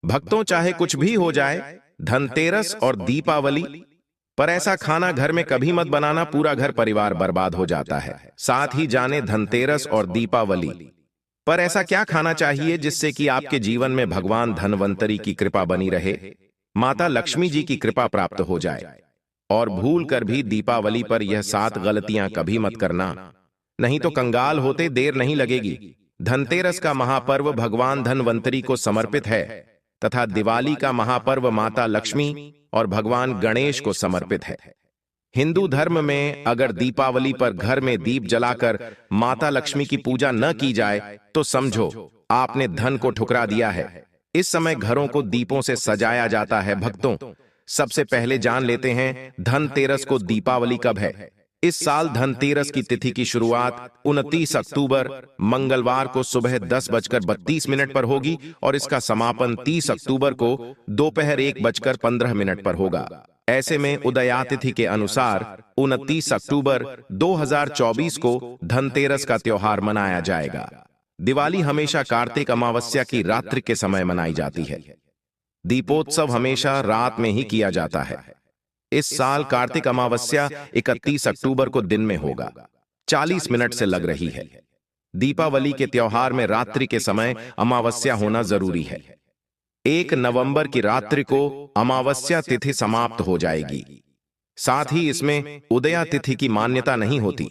भक्तों, चाहे कुछ भी हो जाए, धनतेरस और दीपावली पर ऐसा खाना घर में कभी मत बनाना, पूरा घर परिवार बर्बाद हो जाता है। साथ ही जाने धनतेरस और दीपावली पर ऐसा क्या खाना चाहिए जिससे कि आपके जीवन में भगवान धनवंतरी की कृपा बनी रहे, माता लक्ष्मी जी की कृपा प्राप्त हो जाए। और भूल कर भी दीपावली पर यह 7 गलतियां कभी मत करना, नहीं तो कंगाल होते देर नहीं लगेगी। धनतेरस का महापर्व भगवान धनवंतरी को समर्पित है तथा दिवाली का महापर्व माता लक्ष्मी और भगवान गणेश को समर्पित है। हिंदू धर्म में अगर दीपावली पर घर में दीप जलाकर माता लक्ष्मी की पूजा न की जाए तो समझो आपने धन को ठुकरा दिया है। इस समय घरों को दीपों से सजाया जाता है। भक्तों, सबसे पहले जान लेते हैं धनतेरस को दीपावली कब है। इस साल धनतेरस की तिथि की शुरुआत 29 अक्टूबर मंगलवार को सुबह 10:32 पर होगी और इसका समापन 30 अक्टूबर को दोपहर 1:15 पर होगा। ऐसे में उदयातिथि के अनुसार 29 अक्टूबर 2024 को धनतेरस का त्योहार मनाया जाएगा। दिवाली हमेशा कार्तिक अमावस्या की रात्रि के समय मनाई जाती है। दीपोत्सव हमेशा रात में ही किया जाता है। इस साल कार्तिक अमावस्या 31 अक्टूबर को दिन में होगा। 40 मिनट से लग रही है। दीपावली के त्योहार में रात्रि के समय अमावस्या होना जरूरी है। 1 नवंबर की रात्रि को अमावस्या तिथि समाप्त हो जाएगी। साथ ही इसमें उदया तिथि की मान्यता नहीं होती,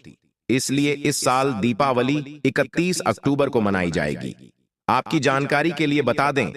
इसलिए इस साल दीपावली 31 अक्टूबर को मनाई जाएगी। आपकी जानकारी के लिए बता दें,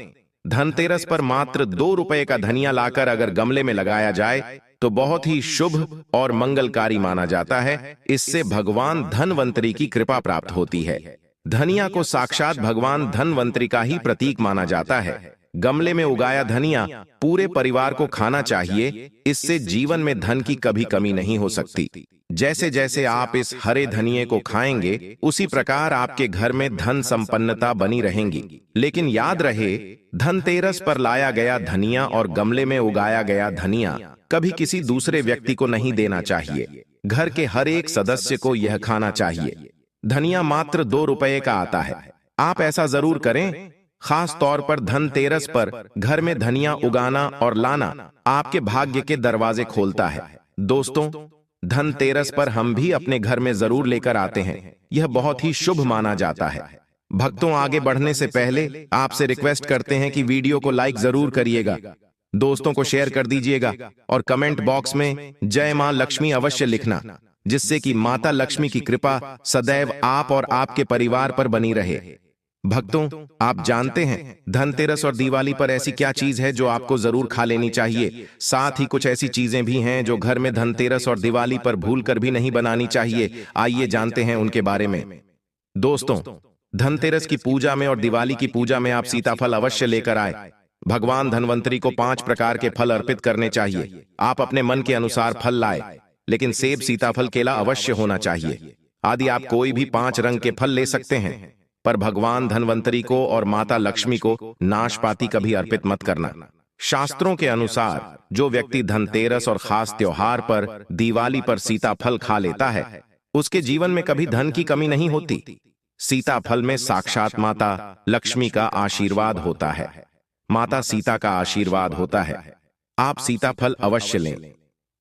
धनतेरस पर मात्र 2 रुपए का धनिया लाकर अगर गमले में लगाया जाए तो बहुत ही शुभ और मंगलकारी माना जाता है। इससे भगवान धनवंतरी की कृपा प्राप्त होती है। धनिया को साक्षात भगवान धनवंतरी का ही प्रतीक माना जाता है। गमले में उगाया धनिया पूरे परिवार को खाना चाहिए, इससे जीवन में धन की कभी कमी नहीं हो सकती। जैसे जैसे आप इस हरे धनिये को खाएंगे उसी प्रकार आपके घर में धन संपन्नता बनी रहेंगी। लेकिन याद रहे, धनतेरस पर लाया गया धनिया और गमले में उगाया गया धनिया कभी किसी दूसरे व्यक्ति को नहीं देना चाहिए। घर के हर एक सदस्य को यह खाना चाहिए। धनिया मात्र 2 रुपए का आता है। आप ऐसा जरूर करें। खास तौर पर धनतेरस पर घर में धनिया उगाना और लाना आपके भाग्य के दरवाजे खोलता है। दोस्तों, धनतेरस पर हम भी अपने घर में जरूर लेकर आते हैं। यह बहुत ही शुभ माना जाता है। भक्तों, आगे बढ़ने से पहले आपसे रिक्वेस्ट करते हैं कि वीडियो को लाइक जरूर करिएगा, दोस्तों को शेयर कर दीजिएगा और कमेंट बॉक्स में जय मां लक्ष्मी अवश्य लिखना, जिससे कि माता लक्ष्मी की कृपा सदैव आप और आपके परिवार पर बनी रहे। भक्तों, आप जानते हैं धनतेरस और दिवाली पर ऐसी क्या चीज है जो आपको जरूर खा लेनी चाहिए। साथ ही कुछ ऐसी चीजें भी हैं जो घर में धनतेरस और दिवाली पर भूलकर भी नहीं बनानी चाहिए। आइए जानते हैं उनके बारे में। दोस्तों, धनतेरस की पूजा में और दिवाली की पूजा में आप सीताफल अवश्य लेकर आए। भगवान धनवंतरी को 5 प्रकार के फल अर्पित करने चाहिए। आप अपने मन के अनुसार फल लाए, लेकिन सेब, सीताफल, केला अवश्य होना चाहिए। आदि आप कोई भी 5 रंग के फल ले सकते हैं, पर भगवान धनवंतरी को और माता लक्ष्मी को नाशपाती कभी अर्पित मत करना। शास्त्रों के अनुसार जो व्यक्ति धनतेरस और खास त्योहार पर दिवाली पर सीताफल खा लेता है, उसके जीवन में कभी धन की कमी नहीं होती। सीताफल में साक्षात माता लक्ष्मी का आशीर्वाद होता है। माता सीता का आशीर्वाद होता है। आप सीताफल अवश्य लें।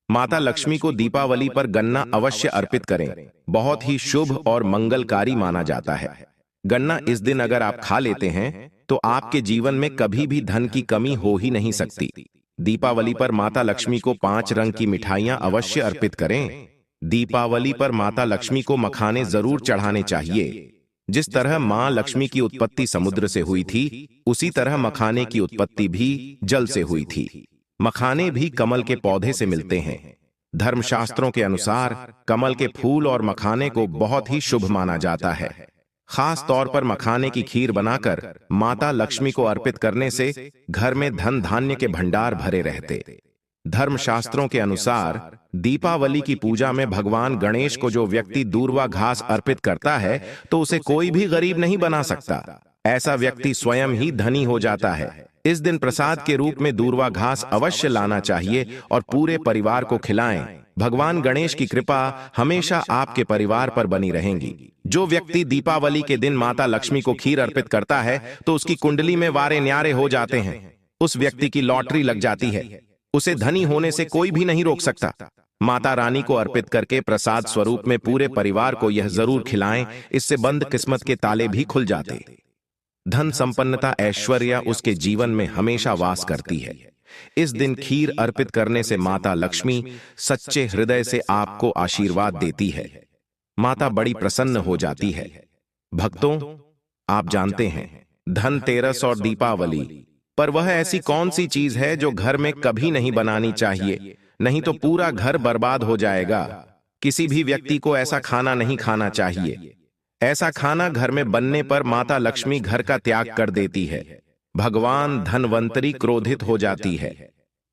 माता लक्ष्मी को दीपावली पर गन्ना अवश्य अर्पित करें। बहुत ही शुभ और मंगलकारी माना जाता है। गन्ना इस दिन अगर आप खा लेते हैं तो आपके जीवन में कभी भी धन की कमी हो ही नहीं सकती। दीपावली पर माता लक्ष्मी को 5 रंग की मिठाइयां अवश्य अर्पित करें। दीपावली पर माता लक्ष्मी को मखाने जरूर चढ़ाने चाहिए। जिस तरह मां लक्ष्मी की उत्पत्ति समुद्र से हुई थी, उसी तरह मखाने की उत्पत्ति भी जल से हुई थी। मखाने भी कमल के पौधे से मिलते हैं। धर्मशास्त्रों के अनुसार कमल के फूल और मखाने को बहुत ही शुभ माना जाता है। खास तौर पर मखाने की खीर बनाकर माता लक्ष्मी को अर्पित करने से घर में धन धान्य के भंडार भरे रहते। धर्मशास्त्रों के अनुसार दीपावली की पूजा में भगवान गणेश को जो व्यक्ति दूर्वा घास अर्पित करता है तो उसे कोई भी गरीब नहीं बना सकता। ऐसा व्यक्ति स्वयं ही धनी हो जाता है। इस दिन प्रसाद के रूप में दूर्वा घास अवश्य लाना चाहिए और पूरे परिवार को खिलाएं। भगवान गणेश की कृपा हमेशा आपके परिवार पर बनी रहेगी। जो व्यक्ति दीपावली के दिन माता लक्ष्मी को खीर अर्पित करता है तो उसकी कुंडली में वारे न्यारे हो जाते हैं। उस व्यक्ति की लॉटरी लग जाती है। उसे धनी होने से कोई भी नहीं रोक सकता। माता रानी को अर्पित करके प्रसाद स्वरूप में पूरे परिवार को यह जरूर खिलाएं, इससे बंद किस्मत के ताले भी खुल जाते। धन संपन्नता ऐश्वर्य उसके जीवन में हमेशा वास करती है। इस दिन खीर अर्पित करने से माता लक्ष्मी सच्चे हृदय से आपको आशीर्वाद देती है। माता बड़ी प्रसन्न हो जाती है। भक्तों, आप जानते हैं धनतेरस और दीपावली पर वह ऐसी कौन सी चीज है जो घर में कभी नहीं बनानी चाहिए, नहीं तो पूरा घर बर्बाद हो जाएगा। किसी भी व्यक्ति को ऐसा खाना नहीं खाना चाहिए। ऐसा खाना घर में बनने पर माता लक्ष्मी घर का त्याग कर देती है। भगवान धनवंतरी क्रोधित हो जाती है।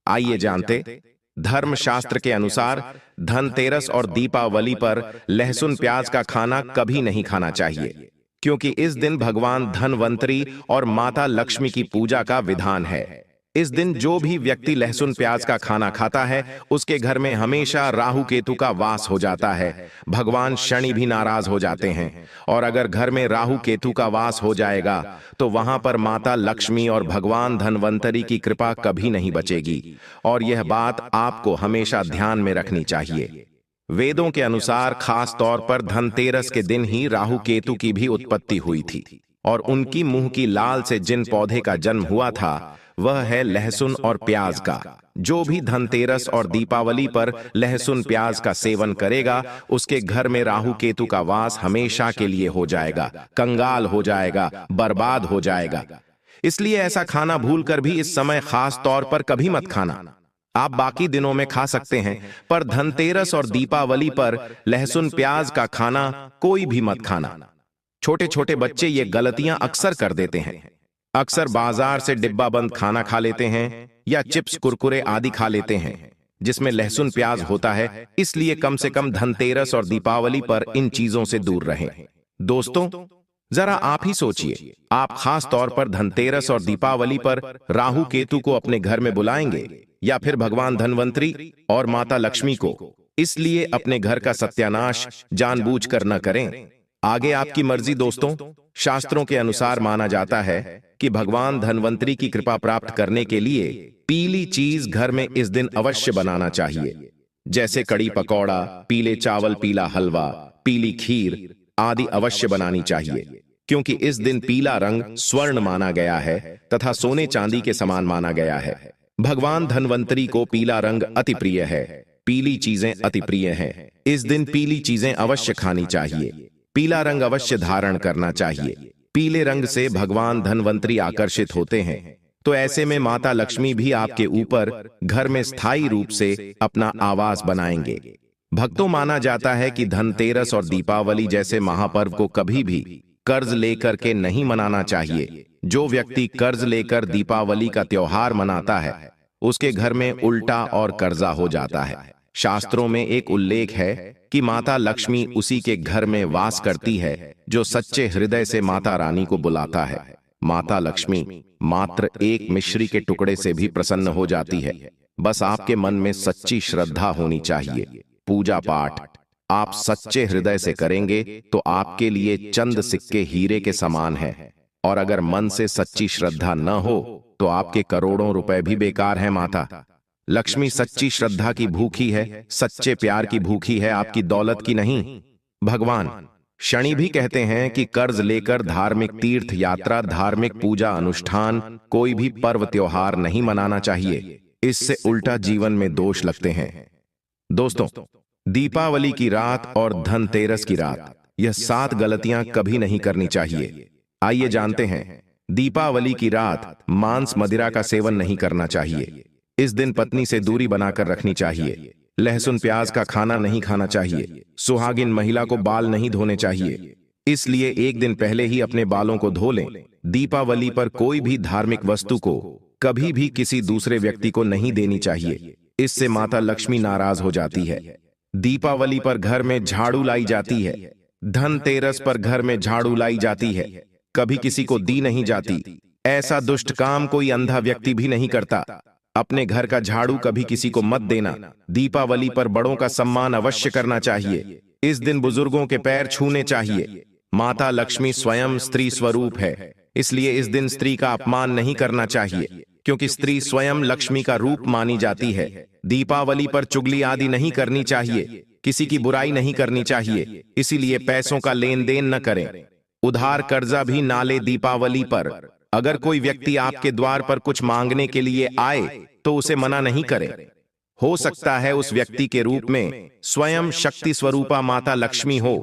आइए जानते, धर्मशास्त्र के अनुसार धनतेरस और दीपावली पर लहसुन प्याज का खाना कभी नहीं खाना चाहिए, क्योंकि इस दिन भगवान धनवंतरी और माता लक्ष्मी की पूजा का विधान है। इस दिन जो भी व्यक्ति लहसुन प्याज का खाना खाता है उसके घर में हमेशा राहु केतु का वास हो जाता है। भगवान शनि भी नाराज हो जाते हैं, और अगर घर में राहु केतु का वास हो जाएगा तो वहां पर माता लक्ष्मी और भगवान धनवंतरी की कृपा कभी नहीं बचेगी। और यह बात आपको हमेशा ध्यान में रखनी चाहिए। वेदों के अनुसार खास तौर पर धनतेरस के दिन ही राहु केतु की भी उत्पत्ति हुई थी, और उनकी मुंह की लाल से जिन पौधे का जन्म हुआ था वह है लहसुन और प्याज का। जो भी धनतेरस और दीपावली पर लहसुन प्याज का सेवन करेगा उसके घर में राहु केतु का वास हमेशा के लिए हो जाएगा, कंगाल हो जाएगा, बर्बाद हो जाएगा। इसलिए ऐसा खाना भूलकर भी इस समय खास तौर पर कभी मत खाना। आप बाकी दिनों में खा सकते हैं, पर धनतेरस और दीपावली पर लहसुन प्याज का खाना कोई भी मत खाना। छोटे छोटे बच्चे ये गलतियां अक्सर कर देते हैं। अक्सर बाजार से डिब्बा बंद खाना खा लेते हैं या चिप्स कुरकुरे आदि खा लेते हैं जिसमें लहसुन प्याज होता है। इसलिए कम से कम धनतेरस और दीपावली पर इन चीजों से दूर रहें। दोस्तों, जरा आप ही सोचिए, आप खास तौर पर धनतेरस और दीपावली पर राहु केतु को अपने घर में बुलाएंगे या फिर भगवान धनवंतरी और माता लक्ष्मी को? इसलिए अपने घर का सत्यानाश जानबूझकर न करें। आगे आपकी मर्जी। दोस्तों, शास्त्रों के अनुसार माना जाता है कि भगवान धनवंतरी की कृपा प्राप्त करने के लिए पीली चीज घर में इस दिन अवश्य बनाना चाहिए, जैसे कड़ी पकौड़ा, पीले चावल, पीला हलवा, पीली खीर आदि अवश्य बनानी चाहिए, क्योंकि इस दिन पीला रंग स्वर्ण माना गया है तथा सोने चांदी के समान माना गया है। भगवान धनवंतरी को पीला रंग अति प्रिय है, पीली चीजें अति प्रिय हैं। इस दिन पीली चीजें अवश्य खानी चाहिए, पीला रंग अवश्य धारण करना चाहिए। पीले रंग से भगवान धनवंतरी आकर्षित होते हैं, तो ऐसे में माता लक्ष्मी भी आपके ऊपर घर में स्थायी रूप से अपना आवास बनाएंगे। भक्तों, माना जाता है कि धनतेरस और दीपावली जैसे महापर्व को कभी भी कर्ज लेकर के नहीं मनाना चाहिए। जो व्यक्ति कर्ज लेकर दीपावली का त्योहार मनाता है उसके घर में उल्टा और कर्जा हो जाता है। शास्त्रों में एक उल्लेख है कि माता लक्ष्मी उसी के घर में वास करती है जो सच्चे हृदय से माता रानी को बुलाता है। माता लक्ष्मी मात्र एक मिश्री के टुकड़े से भी प्रसन्न हो जाती है। बस आपके मन में सच्ची श्रद्धा होनी चाहिए। पूजा पाठ आप सच्चे हृदय से करेंगे तो आपके लिए चंद सिक्के हीरे के समान है, और अगर मन से सच्ची श्रद्धा न हो तो आपके करोड़ों रुपए भी बेकार हैं। माता लक्ष्मी सच्ची श्रद्धा की भूखी है, सच्चे प्यार की भूखी है, आपकी दौलत की नहीं। भगवान शनि भी कहते हैं कि कर्ज लेकर धार्मिक तीर्थ यात्रा, धार्मिक पूजा अनुष्ठान, कोई भी पर्व त्योहार नहीं मनाना चाहिए। इससे उल्टा जीवन में दोष लगते हैं। दोस्तों, दीपावली की रात और धनतेरस की रात, यह 7 गलतियां कभी नहीं करनी चाहिए। आइए जानते हैं। दीपावली की रात मांस मदिरा का सेवन नहीं करना चाहिए। इस दिन पत्नी से दूरी बनाकर रखनी चाहिए। लहसुन प्याज का खाना नहीं खाना चाहिए। सुहागिन महिला को बाल नहीं धोने चाहिए, इसलिए एक दिन पहले ही अपने बालों को धो लें। दीपावली पर कोई भी धार्मिक वस्तु को कभी भी किसी दूसरे व्यक्ति को नहीं देनी चाहिए, इससे माता लक्ष्मी नाराज हो जाती है। दीपावली पर घर में झाड़ू लाई जाती है, धनतेरस पर घर में झाड़ू लाई जाती है, कभी किसी को दी नहीं जाती। ऐसा दुष्ट काम कोई अंधा व्यक्ति भी नहीं करता। अपने घर का झाड़ू कभी किसी को मत देना। दीपावली पर बड़ों का सम्मान अवश्य करना चाहिए। इस दिन बुजुर्गों के पैर छूने चाहिए। माता लक्ष्मी स्वयं स्त्री स्वरूप है, इसलिए इस दिन स्त्री का अपमान नहीं करना चाहिए। क्योंकि स्त्री स्वयं लक्ष्मी का रूप मानी जाती है। दीपावली पर चुगली आदि नहीं करनी चाहिए, किसी की बुराई नहीं करनी चाहिए, इसीलिए पैसों का लेन देन न करें। उधार कर्जा भी ना ले। दीपावली पर अगर कोई व्यक्ति आपके द्वार पर कुछ मांगने के लिए आए तो उसे मना नहीं करें। हो सकता है उस व्यक्ति के रूप में स्वयं शक्ति स्वरूपा माता लक्ष्मी हो,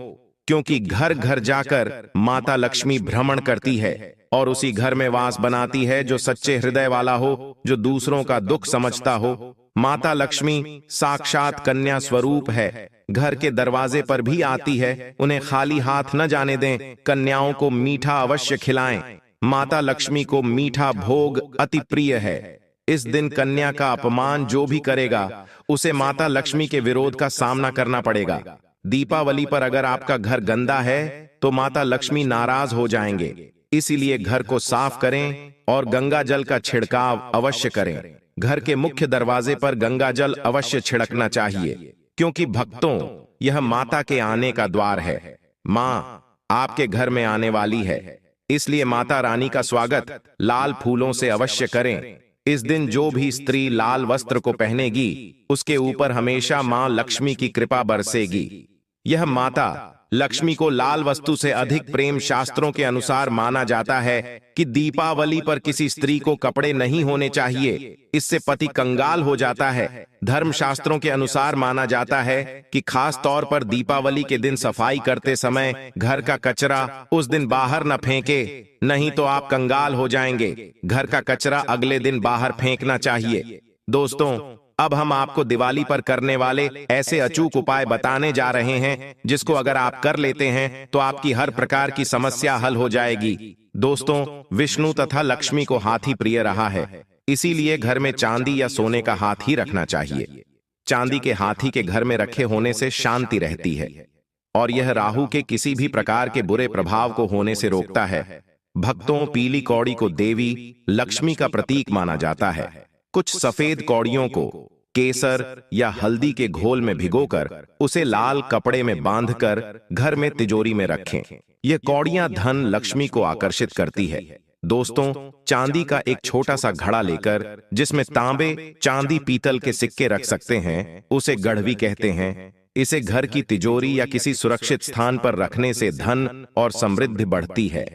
क्योंकि घर घर जाकर माता लक्ष्मी भ्रमण करती है और उसी घर में वास बनाती है जो सच्चे हृदय वाला हो, जो दूसरों का दुख समझता हो। माता लक्ष्मी साक्षात कन्या स्वरूप है, घर के दरवाजे पर भी आती है। उन्हें खाली हाथ न जाने दें। कन्याओं को मीठा अवश्य खिलाएं। माता लक्ष्मी को मीठा भोग अति प्रिय है। इस दिन कन्या का अपमान जो भी करेगा उसे माता लक्ष्मी के विरोध का सामना करना पड़ेगा। दीपावली पर अगर आपका घर गंदा है तो माता लक्ष्मी नाराज हो जाएंगे, इसीलिए घर को साफ करें और गंगा जल का छिड़काव अवश्य करें। घर के मुख्य दरवाजे पर गंगा जल अवश्य छिड़कना चाहिए, क्योंकि भक्तों यह माता के आने का द्वार है। माँ आपके घर में आने वाली है, इसलिए माता रानी का स्वागत लाल फूलों से अवश्य करें। इस दिन जो भी स्त्री लाल वस्त्र को पहनेगी उसके ऊपर हमेशा मां लक्ष्मी की कृपा बरसेगी। यह माता लक्ष्मी को लाल वस्तु से अधिक प्रेम शास्त्रों के अनुसार माना जाता है कि दीपावली पर किसी स्त्री को कपड़े नहीं होने चाहिए, इससे पति कंगाल हो जाता है। धर्म शास्त्रों के अनुसार माना जाता है कि खास तौर पर दीपावली के दिन सफाई करते समय घर का कचरा उस दिन बाहर न फेंके, नहीं तो आप कंगाल हो जाएंगे। घर का कचरा अगले दिन बाहर फेंकना चाहिए। दोस्तों, अब हम आपको दिवाली पर करने वाले ऐसे अचूक उपाय बताने जा रहे हैं जिसको अगर आप कर लेते हैं तो आपकी हर प्रकार की समस्या हल हो जाएगी। दोस्तों, विष्णु तथा लक्ष्मी को हाथी प्रिय रहा है, इसीलिए घर में चांदी या सोने का हाथी रखना चाहिए। चांदी के हाथी के घर में रखे होने से शांति रहती है और यह राहु के किसी भी प्रकार के बुरे प्रभाव को होने से रोकता है। भक्तों, पीली कौड़ी को देवी लक्ष्मी का प्रतीक माना जाता है। कुछ सफेद कौड़ियों को केसर या हल्दी के घोल में भिगोकर उसे लाल कपड़े में बांधकर घर में तिजोरी में रखें। यह कौड़ियां धन लक्ष्मी को आकर्षित करती है। दोस्तों, चांदी का एक छोटा सा घड़ा लेकर जिसमें तांबे, चांदी, पीतल के सिक्के रख सकते हैं, उसे गढ़वी कहते हैं। इसे घर की तिजोरी या किसी सुरक्षित स्थान पर रखने से धन और समृद्धि बढ़ती है।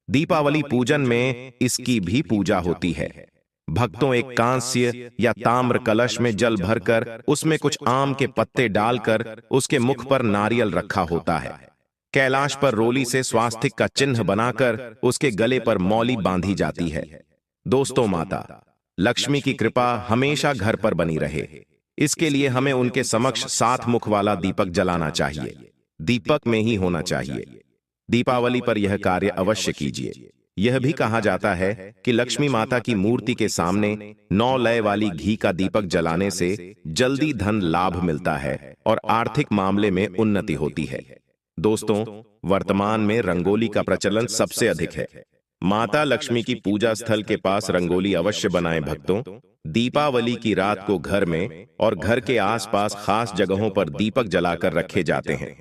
दीपावली पूजन में इसकी भी पूजा होती है। भक्तों, एक कांस्य या ताम्र कलश में जल भरकर उसमें कुछ आम के पत्ते डालकर उसके मुख पर नारियल रखा होता है। कैलाश पर रोली से स्वास्तिक का चिन्ह बनाकर उसके गले पर मौली बांधी जाती है। दोस्तों, माता लक्ष्मी की कृपा हमेशा घर पर बनी रहे, इसके लिए हमें उनके समक्ष 7 मुख वाला दीपक जलाना चाहिए। दीपक में ही होना चाहिए। दीपावली पर यह कार्य अवश्य कीजिए। यह भी कहा जाता है कि लक्ष्मी माता की मूर्ति के सामने 9 लय वाली घी का दीपक जलाने से जल्दी धन लाभ मिलता है और आर्थिक मामले में उन्नति होती है। दोस्तों, वर्तमान में रंगोली का प्रचलन सबसे अधिक है। माता लक्ष्मी की पूजा स्थल के पास रंगोली अवश्य बनाएं। भक्तों, दीपावली की रात को घर में और घर के आसपास खास जगहों पर दीपक जलाकर रखे जाते हैं।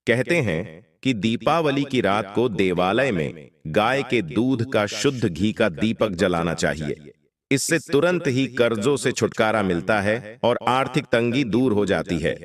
कहते हैं कि दीपावली की रात को देवालय में गाय के दूध का शुद्ध घी का दीपक जलाना चाहिए। इससे तुरंत ही कर्जों से छुटकारा मिलता है और आर्थिक तंगी दूर हो जाती है।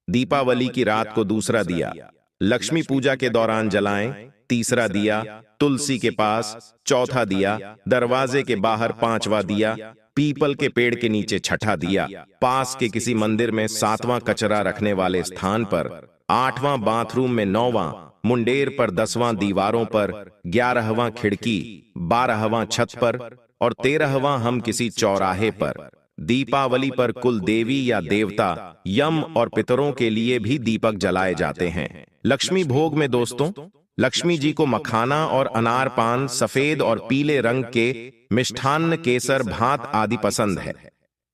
दीपावली की रात को दूसरा दिया लक्ष्मी पूजा के दौरान जलाएं, तीसरा दिया तुलसी के पास, चौथा दिया दरवाजे के बाहर, 5वां दिया पीपल के पेड़ के नीचे, छठा दिया पास के किसी मंदिर में, 7वां कचरा रखने वाले स्थान पर, 8वां बाथरूम में, 9वां मुंडेर पर, 10वां दीवारों पर, 11वां खिड़की, 12वां छत पर और 13वां हम किसी चौराहे पर। दीपावली पर कुल देवी या देवता, यम और पितरों के लिए भी दीपक जलाए जाते हैं। लक्ष्मी भोग में दोस्तों, लक्ष्मी जी को मखाना और अनार पान, सफेद और पीले रंग के मिष्ठान्न, केसर, भात आदि पसंद है।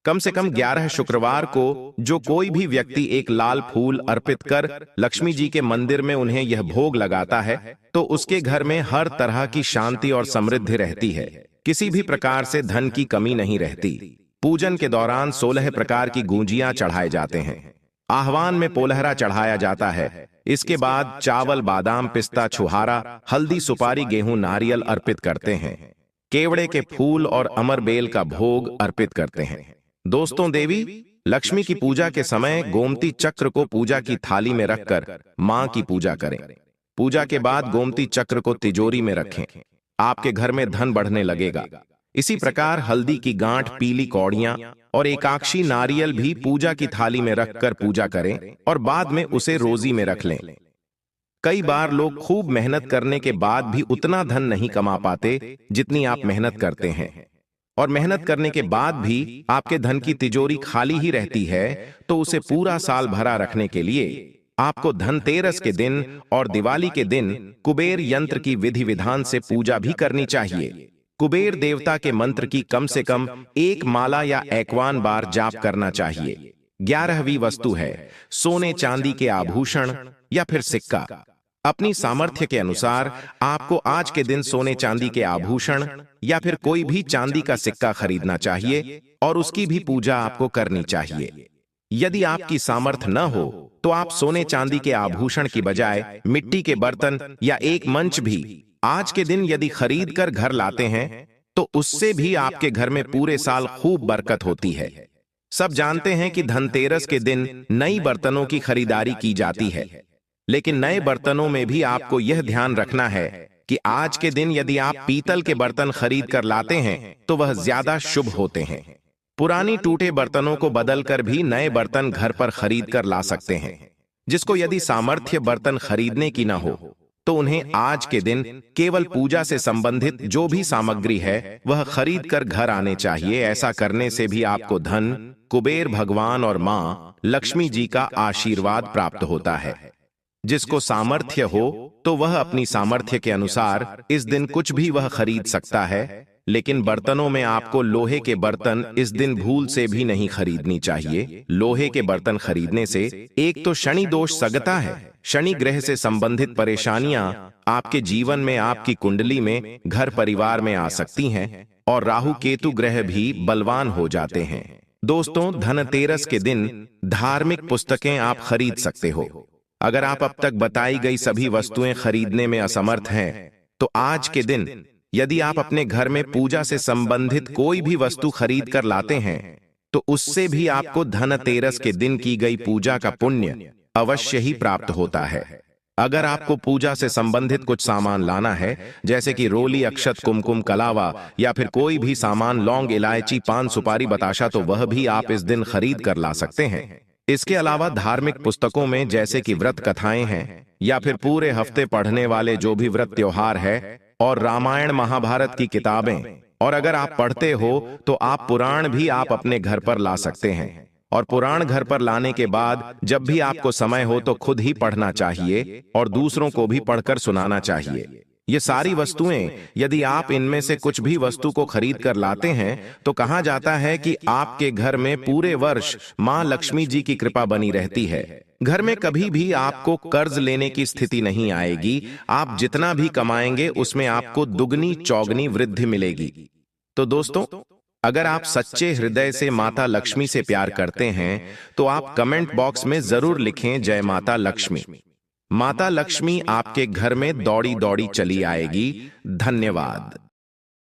कम से कम 11 शुक्रवार को जो कोई भी व्यक्ति एक लाल फूल अर्पित कर लक्ष्मी जी के मंदिर में उन्हें यह भोग लगाता है तो उसके घर में हर तरह की शांति और समृद्धि रहती है। किसी भी प्रकार से धन की कमी नहीं रहती। पूजन के दौरान 16 प्रकार की गूंजियां चढ़ाए जाते हैं। आह्वान में पोलहरा चढ़ाया जाता है। इसके बाद चावल, बादाम, पिस्ता, छुहारा, हल्दी, सुपारी, गेहूं, नारियल अर्पित करते हैं। केवड़े के फूल और अमरबेल का भोग अर्पित करते हैं। दोस्तों, देवी लक्ष्मी की पूजा के समय गोमती चक्र को पूजा की थाली में रखकर मां की पूजा करें। पूजा के बाद गोमती चक्र को तिजोरी में रखें। आपके घर में धन बढ़ने लगेगा। इसी प्रकार हल्दी की गांठ, पीली कौड़ियां और एकाक्षी नारियल भी पूजा की थाली में रखकर पूजा करें और बाद में उसे रोजी में रख लें। कई बार लोग खूब मेहनत करने के बाद भी उतना धन नहीं कमा पाते जितनी आप मेहनत करते हैं, और मेहनत करने के बाद भी आपके धन की तिजोरी खाली ही रहती है। तो उसे पूरा साल भरा रखने के लिए आपको धनतेरस के दिन और दिवाली के दिन कुबेर यंत्र की विधि विधान से पूजा भी करनी चाहिए। कुबेर देवता के मंत्र की कम से कम 1 माला या 51 बार जाप करना चाहिए। 11वीं वस्तु है सोने चांदी के आभूषण या फिर सिक्का। अपनी सामर्थ्य के अनुसार आपको आज के दिन सोने चांदी के आभूषण या फिर कोई भी चांदी का सिक्का खरीदना चाहिए और उसकी भी पूजा आपको करनी चाहिए। यदि आपकी सामर्थ्य न हो तो आप सोने चांदी के आभूषण की बजाय मिट्टी के बर्तन या एक मंच भी आज के दिन यदि खरीद कर घर लाते हैं तो उससे भी आपके घर में पूरे साल खूब बरकत होती है। सब जानते हैं कि धनतेरस के दिन नई बर्तनों की खरीदारी की जाती है, लेकिन नए बर्तनों में भी आपको यह ध्यान रखना है कि आज के दिन यदि आप पीतल के बर्तन खरीद कर लाते हैं तो वह ज्यादा शुभ होते हैं। पुरानी टूटे बर्तनों को बदलकर भी नए बर्तन घर पर खरीद कर ला सकते हैं। जिसको यदि सामर्थ्य बर्तन खरीदने की ना हो तो उन्हें आज के दिन केवल पूजा से संबंधित जो भी सामग्री है वह खरीद कर घर आने चाहिए। ऐसा करने से भी आपको धन, कुबेर भगवान और मां लक्ष्मी जी का आशीर्वाद प्राप्त होता है। जिसको सामर्थ्य हो तो वह अपनी सामर्थ्य के अनुसार इस दिन कुछ भी वह खरीद सकता है, लेकिन बर्तनों में आपको लोहे के बर्तन इस दिन भूल से भी नहीं खरीदनी चाहिए। लोहे के बर्तन खरीदने से एक तो शनि दोष सगता है, शनि ग्रह से संबंधित परेशानियां आपके जीवन में, आपकी कुंडली में, घर परिवार में आ सकती हैं, और राहु केतु ग्रह भी बलवान हो जाते हैं। दोस्तों, धनतेरस के दिन धार्मिक पुस्तकें आप खरीद सकते हो। अगर आप अब तक बताई गई सभी वस्तुएं खरीदने में असमर्थ हैं तो आज के दिन यदि आप अपने घर में पूजा से संबंधित कोई भी वस्तु खरीद कर लाते हैं तो उससे भी आपको धनतेरस के दिन की गई पूजा का पुण्य अवश्य ही प्राप्त होता है। अगर आपको पूजा से संबंधित कुछ सामान लाना है, जैसे कि रोली, अक्षत, कुमकुम, कलावा या फिर कोई भी सामान, लौंग, इलायची, पान, सुपारी, बताशा, तो वह भी आप इस दिन खरीद कर ला सकते हैं। इसके अलावा धार्मिक पुस्तकों में जैसे कि व्रत कथाएं हैं या फिर पूरे हफ्ते पढ़ने वाले जो भी व्रत त्योहार है, और रामायण महाभारत की किताबें, और अगर आप पढ़ते हो तो आप पुराण भी आप अपने घर पर ला सकते हैं। और पुराण घर पर लाने के बाद जब भी आपको समय हो तो खुद ही पढ़ना चाहिए और दूसरों को भी पढ़कर सुनाना चाहिए। ये सारी वस्तुएं यदि आप इनमें से कुछ भी वस्तु को खरीद कर लाते हैं तो कहा जाता है कि आपके घर में पूरे वर्ष मां लक्ष्मी जी की कृपा बनी रहती है। घर में कभी भी आपको कर्ज लेने की स्थिति नहीं आएगी। आप जितना भी कमाएंगे उसमें आपको दुगनी चौगनी वृद्धि मिलेगी। तो दोस्तों, अगर आप सच्चे हृदय से माता लक्ष्मी से प्यार करते हैं तो आप कमेंट बॉक्स में जरूर लिखें जय माता लक्ष्मी। माता लक्ष्मी आपके घर में दौड़ी दौड़ी चली आएगी। धन्यवाद।